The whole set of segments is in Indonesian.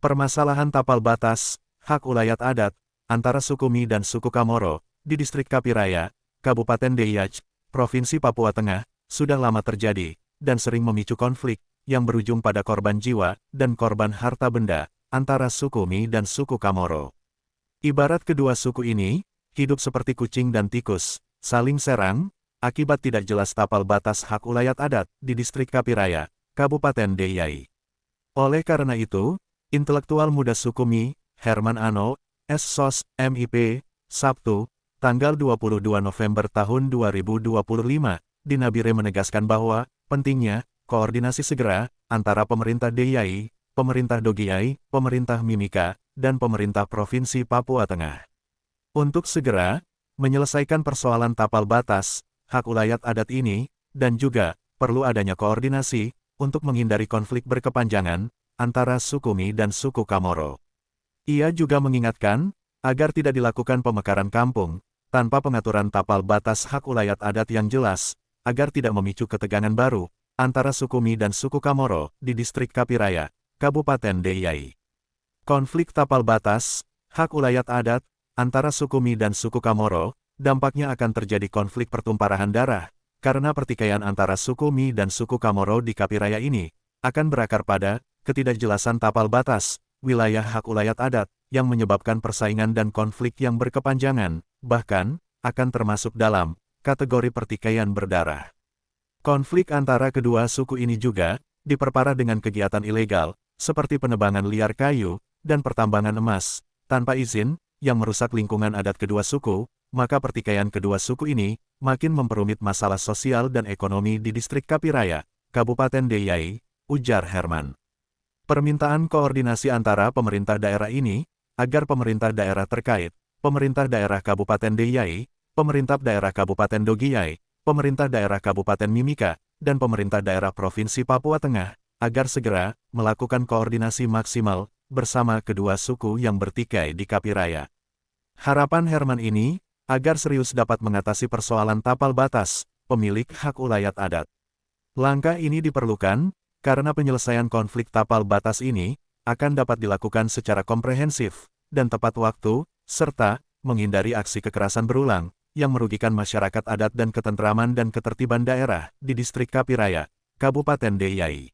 Permasalahan tapal batas, hak ulayat adat, antara suku Mi dan suku Kamoro, di distrik Kapiraya, Kabupaten Deiyai, Provinsi Papua Tengah, sudah lama terjadi, dan sering memicu konflik, yang berujung pada korban jiwa, dan korban harta benda, antara suku Mi dan suku Kamoro. Ibarat kedua suku ini, hidup seperti kucing dan tikus, saling serang, akibat tidak jelas tapal batas hak ulayat adat, di distrik Kapiraya, Kabupaten Deiyai. Oleh karena itu, intelektual muda suku Mi, Herman Ano, S.Sos, MIP, Sabtu, tanggal 22 November tahun 2025, di Nabire menegaskan bahwa, pentingnya, koordinasi segera, antara pemerintah Deiyai, pemerintah Dogiai, pemerintah Mimika, dan pemerintah Provinsi Papua Tengah. Untuk segera, menyelesaikan persoalan tapal batas, hak ulayat adat ini, dan juga, perlu adanya koordinasi, untuk menghindari konflik berkepanjangan, antara suku Mi dan suku Kamoro. Ia juga mengingatkan, agar tidak dilakukan pemekaran kampung, tanpa pengaturan tapal batas hak ulayat adat yang jelas, agar tidak memicu ketegangan baru, antara suku Mi dan suku Kamoro, di distrik Kapiraya, Kabupaten Deiyai. Konflik tapal batas, hak ulayat adat, antara suku Mi dan suku Kamoro, dampaknya akan terjadi konflik pertumpahan darah, karena pertikaian antara suku Mi dan suku Kamoro di Kapiraya ini, akan berakar pada ketidakjelasan tapal batas, wilayah hak ulayat adat, yang menyebabkan persaingan dan konflik yang berkepanjangan, bahkan, akan termasuk dalam kategori pertikaian berdarah. Konflik antara kedua suku ini juga diperparah dengan kegiatan ilegal, seperti penebangan liar kayu, dan pertambangan emas, tanpa izin, yang merusak lingkungan adat kedua suku, maka pertikaian kedua suku ini makin memperumit masalah sosial dan ekonomi di distrik Kapiraya, Kabupaten Deiyai, ujar Herman. Permintaan koordinasi antara pemerintah daerah ini, agar pemerintah daerah terkait, pemerintah daerah Kabupaten Deiyai, pemerintah daerah Kabupaten Dogiai, pemerintah daerah Kabupaten Mimika, dan pemerintah daerah Provinsi Papua Tengah, agar segera melakukan koordinasi maksimal bersama kedua suku yang bertikai di Kapiraya. Harapan Herman ini, agar serius dapat mengatasi persoalan tapal batas, pemilik hak ulayat adat. Langkah ini diperlukan, karena penyelesaian konflik tapal batas ini, akan dapat dilakukan secara komprehensif, dan tepat waktu, serta, menghindari aksi kekerasan berulang, yang merugikan masyarakat adat dan ketentraman dan ketertiban daerah, di distrik Kapiraya, Kabupaten Deiyai.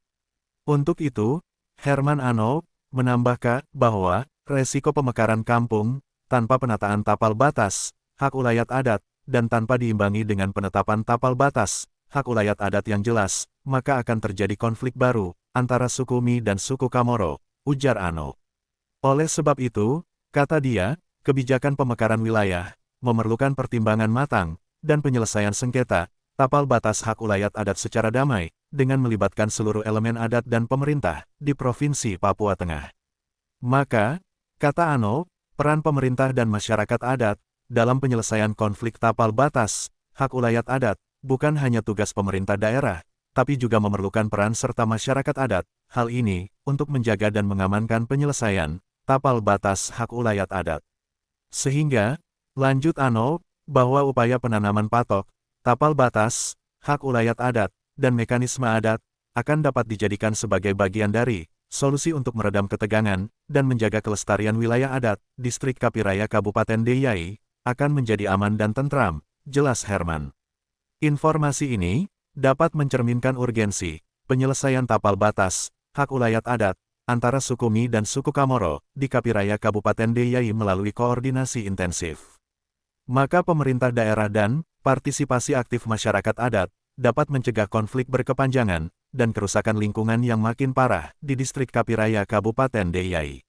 Untuk itu, Herman Ano, menambahkan, bahwa, resiko pemekaran kampung, tanpa penataan tapal batas, hak ulayat adat, dan tanpa diimbangi dengan penetapan tapal batas, hak ulayat adat yang jelas, maka akan terjadi konflik baru, antara suku Mi dan suku Kamoro, ujar Ano. Oleh sebab itu, kata dia, kebijakan pemekaran wilayah, memerlukan pertimbangan matang, dan penyelesaian sengketa, tapal batas hak ulayat adat secara damai, dengan melibatkan seluruh elemen adat dan pemerintah, di Provinsi Papua Tengah. Maka, kata Ano, peran pemerintah dan masyarakat adat, dalam penyelesaian konflik tapal batas, hak ulayat adat, bukan hanya tugas pemerintah daerah, tapi juga memerlukan peran serta masyarakat adat, hal ini, untuk menjaga dan mengamankan penyelesaian tapal batas hak ulayat adat. Sehingga, lanjut Ano, bahwa upaya penanaman patok, tapal batas, hak ulayat adat, dan mekanisme adat, akan dapat dijadikan sebagai bagian dari solusi untuk meredam ketegangan, dan menjaga kelestarian wilayah adat, distrik Kapiraya Kabupaten Deiyai, akan menjadi aman dan tentram, jelas Herman. Informasi ini dapat mencerminkan urgensi penyelesaian tapal batas hak ulayat adat antara suku Mi dan suku Kamoro di Kapiraya Kabupaten Deiyai melalui koordinasi intensif. Maka pemerintah daerah dan partisipasi aktif masyarakat adat dapat mencegah konflik berkepanjangan dan kerusakan lingkungan yang makin parah di distrik Kapiraya Kabupaten Deiyai.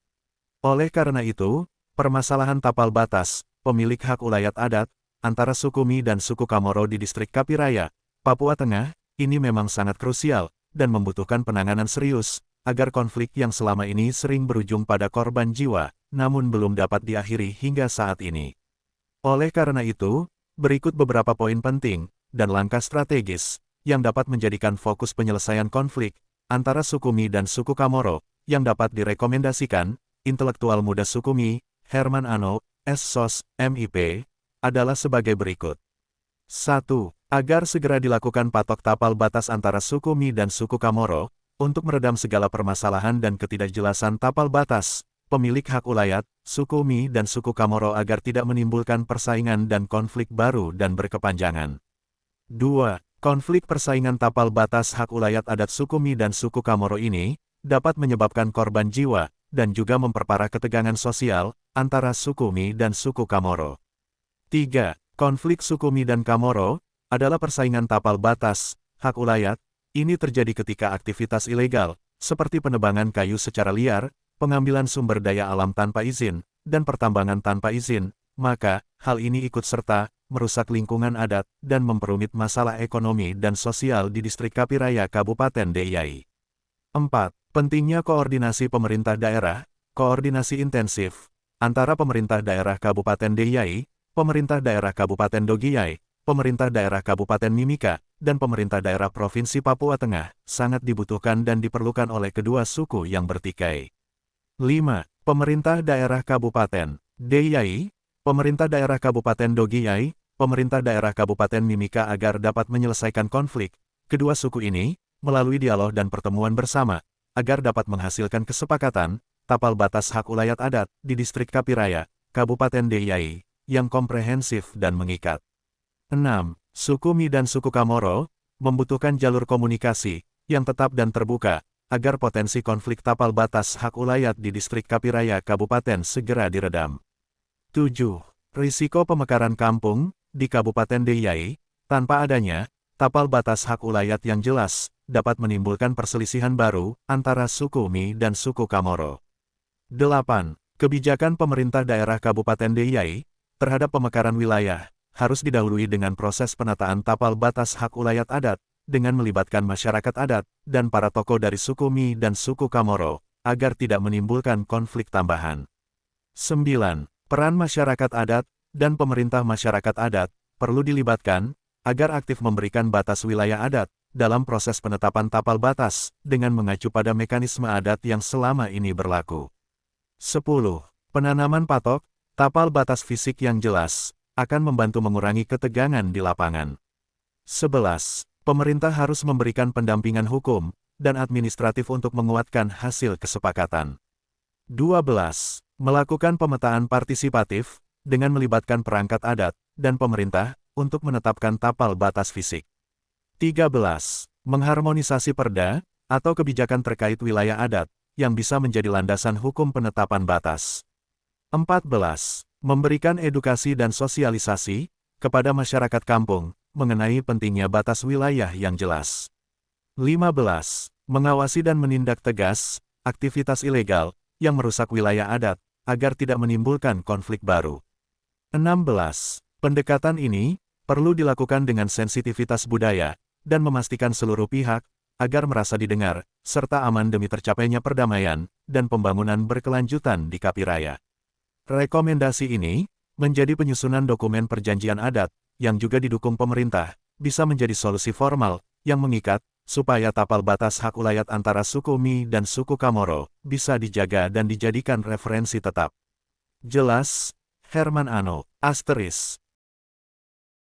Oleh karena itu, permasalahan tapal batas pemilik hak ulayat adat antara suku Mi dan suku Kamoro di distrik Kapiraya, Papua Tengah, ini memang sangat krusial, dan membutuhkan penanganan serius, agar konflik yang selama ini sering berujung pada korban jiwa, namun belum dapat diakhiri hingga saat ini. Oleh karena itu, berikut beberapa poin penting, dan langkah strategis, yang dapat menjadikan fokus penyelesaian konflik, antara suku Mi dan suku Kamoro, yang dapat direkomendasikan, intelektual muda suku Mi, Herman Ano, S.Sos, MIP, adalah sebagai berikut. 1. Agar segera dilakukan patok tapal batas antara suku Mi dan suku Kamoro, Untuk meredam segala permasalahan dan ketidakjelasan tapal batas, pemilik hak ulayat, suku Mi dan suku Kamoro agar tidak menimbulkan persaingan dan konflik baru dan berkepanjangan. 2. Konflik persaingan tapal batas hak ulayat adat suku Mi dan suku Kamoro ini dapat menyebabkan korban jiwa dan juga memperparah ketegangan sosial antara suku Mi dan suku Kamoro. 3. Konflik suku Mi dan Kamoro adalah persaingan tapal batas hak ulayat. Ini terjadi ketika aktivitas ilegal, seperti penebangan kayu secara liar, pengambilan sumber daya alam tanpa izin, dan pertambangan tanpa izin, maka hal ini ikut serta merusak lingkungan adat dan memperumit masalah ekonomi dan sosial di distrik Kapiraya Kabupaten Deiyai. 4. Pentingnya koordinasi pemerintah daerah, koordinasi intensif, antara pemerintah daerah Kabupaten Deiyai, pemerintah daerah Kabupaten Dogiyai, pemerintah daerah Kabupaten Mimika, dan pemerintah daerah Provinsi Papua Tengah, sangat dibutuhkan dan diperlukan oleh kedua suku yang bertikai. 5. Pemerintah daerah Kabupaten Deiyai, pemerintah daerah Kabupaten Dogiyai, pemerintah daerah Kabupaten Mimika agar dapat menyelesaikan konflik kedua suku ini, melalui dialog dan pertemuan bersama, agar dapat menghasilkan kesepakatan, tapal batas hak ulayat adat, di distrik Kapiraya, Kabupaten Deiyai, yang komprehensif dan mengikat. 6. Suku Mi dan suku Kamoro membutuhkan jalur komunikasi yang tetap dan terbuka agar potensi konflik tapal batas hak ulayat di distrik Kapiraya Kabupaten segera diredam. 7. Risiko pemekaran kampung di Kabupaten Deiyai tanpa adanya tapal batas hak ulayat yang jelas dapat menimbulkan perselisihan baru antara suku Mi dan suku Kamoro. 8. Kebijakan pemerintah daerah Kabupaten Deiyai terhadap pemekaran wilayah harus didahului dengan proses penataan tapal batas hak ulayat adat, dengan melibatkan masyarakat adat, dan para tokoh dari suku Mi dan suku Kamoro, agar tidak menimbulkan konflik tambahan. 9. Peran masyarakat adat, dan pemerintah masyarakat adat, perlu dilibatkan, agar aktif memberikan batas wilayah adat, dalam proses penetapan tapal batas, dengan mengacu pada mekanisme adat yang selama ini berlaku. 10. Penanaman patok, tapal batas fisik yang jelas, akan membantu mengurangi ketegangan di lapangan. 11. Pemerintah harus memberikan pendampingan hukum dan administratif untuk menguatkan hasil kesepakatan. 12. Melakukan pemetaan partisipatif dengan melibatkan perangkat adat dan pemerintah untuk menetapkan tapal batas fisik. 13. Mengharmonisasi perda atau kebijakan terkait wilayah adat yang bisa menjadi landasan hukum penetapan batas. 14. Memberikan edukasi dan sosialisasi kepada masyarakat kampung mengenai pentingnya batas wilayah yang jelas. 15. Mengawasi dan menindak tegas aktivitas ilegal yang merusak wilayah adat agar tidak menimbulkan konflik baru. 16. Pendekatan ini perlu dilakukan dengan sensitivitas budaya dan memastikan seluruh pihak agar merasa didengar serta aman demi tercapainya perdamaian dan pembangunan berkelanjutan di Kapiraya. Rekomendasi ini menjadi penyusunan dokumen perjanjian adat yang juga didukung pemerintah, bisa menjadi solusi formal yang mengikat supaya tapal batas hak ulayat antara suku Mi dan suku Kamoro bisa dijaga dan dijadikan referensi tetap. Jelas, Herman Ano, ***.